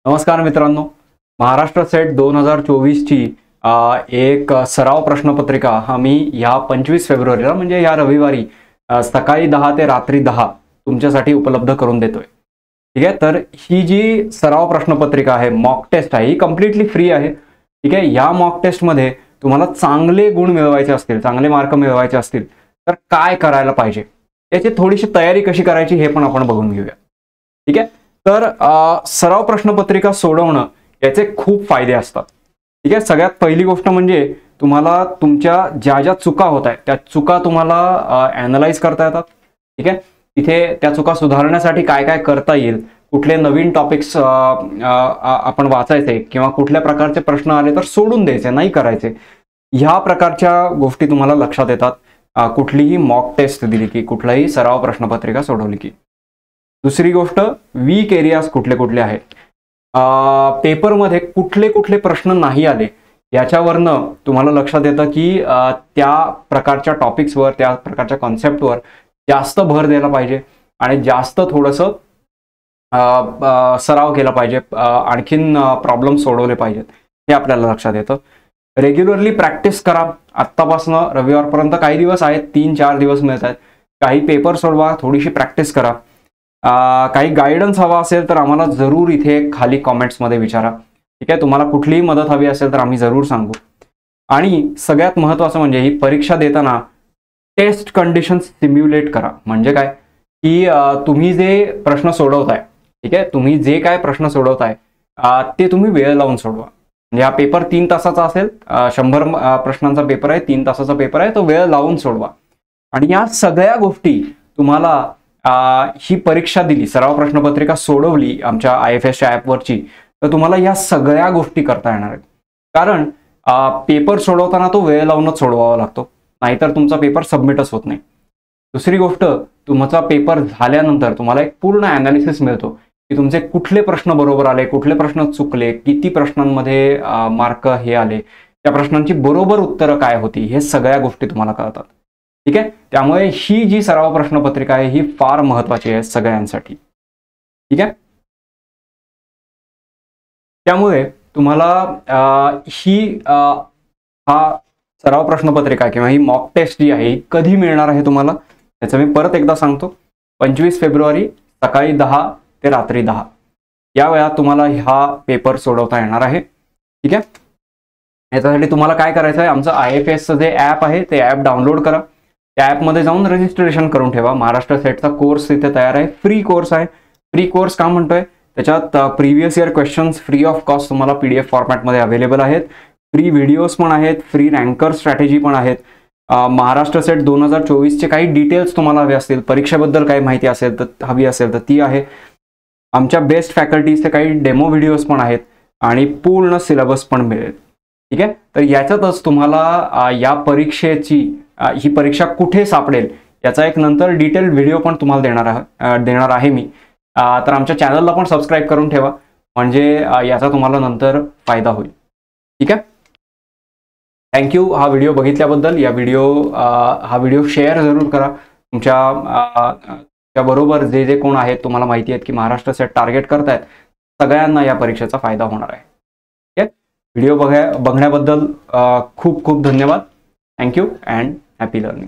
नमस्कार मित्रांनो, महाराष्ट्र सेट 2024 ची एक सराव प्रश्नपत्रिका आम्ही या 25 फेब्रुवारीला म्हणजे या रविवारी सकाळी 10 ते रात्री 10 तुमच्यासाठी उपलब्ध करून देतोय। ठीक आहे, तर ही जी सराव प्रश्नपत्रिका आहे, मॉक टेस्ट आहे, ही कम्प्लिटली फ्री आहे। ठीक आहे, या मॉक टेस्ट मध्ये तुम्हाला चांगले गुण मिळवायचे असतील, चांगले मार्क मिळवायचे असतील तर काय करायला पाहिजे, याची थोडीशी तयारी कशी करायची हे पण आपण बघून घेऊया। ठीक आहे, तर सराव प्रश्नपत्रिका सोडवणं याचे खूप फायदे असतात। ठीक आहे, सगळ्यात पहिली गोष्ट म्हणजे तुम्हाला तुमच्या ज्या ज्या चुका होत आहेत त्या चुका तुम्हाला ॲनलाइज करता येतात। ठीक आहे, तिथे त्या चुका सुधारण्यासाठी काय काय करता येईल, कुठले नवीन टॉपिक्स आपण वाचायचे किंवा कुठल्या प्रकारचे प्रश्न आले तर सोडून द्यायचे, नाही करायचे, ह्या प्रकारच्या गोष्टी तुम्हाला लक्षात येतात कुठलीही मॉक टेस्ट दिली की, कुठलाही सराव प्रश्नपत्रिका सोडवली की। दुसरी गोष्ट, वीक एरियाज कुठले कुठले आहेत, पेपरमध्ये कुठले कुठले प्रश्न नाही आले याच्यावरनं तुम्हाला लक्षात येतं की त्या प्रकारच्या टॉपिक्सवर, त्या प्रकारच्या कॉन्सेप्टवर जास्त भर द्यायला पाहिजे आणि जास्त थोडंसं सराव केला पाहिजे, आणखीन प्रॉब्लेम सोडवले पाहिजेत, हे आपल्याला लक्षात येतं। रेग्युलरली प्रॅक्टिस करा। आत्तापासून रविवारपर्यंत काही दिवस आहेत, 3-4 दिवस मिळत आहेत, काही पेपर सोडवा, थोडीशी प्रॅक्टिस करा। काही गायडन्स हवा असेल तर आम्हाला जरूर इथे खाली कॉमेंट्समध्ये विचारा। ठीक आहे, तुम्हाला कुठलीही मदत हवी असेल तर आम्ही जरूर सांगू। आणि सगळ्यात महत्त्वाचं म्हणजे ही परीक्षा देताना टेस्ट कंडिशन सिम्युलेट करा। म्हणजे काय की तुम्ही जे प्रश्न सोडवताय, ठीक आहे, तुम्ही जे काय प्रश्न सोडवताय ते तुम्ही वेळ लावून सोडवा। म्हणजे हा पेपर 3 तासाचा असेल, 100 प्रश्नांचा पेपर आहे, 3 तासाचा पेपर आहे, तो वेळ लावून सोडवा। आणि या सगळ्या गोष्टी तुम्हाला ही परीक्षा दिली, सराव प्रश्नपत्रिका सोडवली आमच्या IFS च्या ॲपवरची, तर तुम्हाला या सगळ्या गोष्टी करता येणार आहेत। कारण पेपर सोडवताना तो वेळ लावूनच सोडवावा लागतो, नाहीतर तुमचा पेपर सबमिटच होत नाही। दुसरी गोष्ट, तुमचा पेपर झाल्यानंतर तुम्हाला एक पूर्ण ॲनालिसिस मिळतो की तुमचे कुठले प्रश्न बरोबर आले, कुठले प्रश्न चुकले, किती प्रश्नांमध्ये मार्क हे आले, त्या प्रश्नांची बरोबर उत्तरं काय होती, हे सगळ्या गोष्टी तुम्हाला कळतात। ठीक आहे, त्यामुळे ही जी सराव प्रश्नपत्रिका आहे ही फार महत्त्वाची आहे सगळ्यांसाठी। ठीक आहे, त्यामुळे तुम्हाला हा सराव प्रश्नपत्रिका किंवा ही मॉक टेस्ट जी आहे कधी मिळणार आहे तुम्हाला, त्याचं मी परत एकदा सांगतो। 25 फेब्रुवारी सकाळी 10 ते रात्री 10 या वेळात तुम्हाला हा पेपर सोडवता येणार आहे। ठीक आहे, याच्यासाठी तुम्हाला काय करायचं आहे, आमचं IFS जे ॲप आहे ते ॲप डाउनलोड करा। त्या ॲपमध्ये जाऊन रजिस्ट्रेशन करून ठेवा। महाराष्ट्र सेटचा कोर्स इथे तयार आहे, फ्री कोर्स आहे। फ्री कोर्स का म्हणतोय, त्याच्यात previous year questions free of cost तुम्हाला PDF फॉर्मॅटमध्ये अवेलेबल आहेत, फ्री व्हिडिओज पण आहेत, फ्री रँकर स्ट्रॅटेजी पण आहेत। महाराष्ट्र सेट 2024 चे काही डिटेल्स तुम्हाला हवे असतील, परीक्षेबद्दल काही माहिती असेल तर हवी असेल तर ती आहे। आमच्या बेस्ट फॅकल्टीचे काही डेमो व्हिडिओज पण आहेत आणि पूर्ण सिलेबस पण मिळेल। ठीक आहे, तर याच्यातच तुम्हाला या परीक्षेची ही परीक्षा कुठे सापडेल याचा एक नंतर डिटेल व्हिडिओ पण तुम्हाला देणार आहे मी। तर आमच्या चॅनलला पण सबस्क्राईब करून ठेवा, म्हणजे याचा तुम्हाला नंतर फायदा होईल। ठीक आहे, थँक्यू हा व्हिडिओ बघितल्याबद्दल। हा व्हिडिओ शेअर जरूर करा तुमच्या बरोबर जे जे कोण आहेत, तुम्हाला माहिती आहेत की महाराष्ट्र सेट टार्गेट करतायत, सगळ्यांना या परीक्षेचा फायदा होणार आहे। ठीक आहे, व्हिडिओ बघण्याबद्दल खूप खूप धन्यवाद। Thank you and happy learning.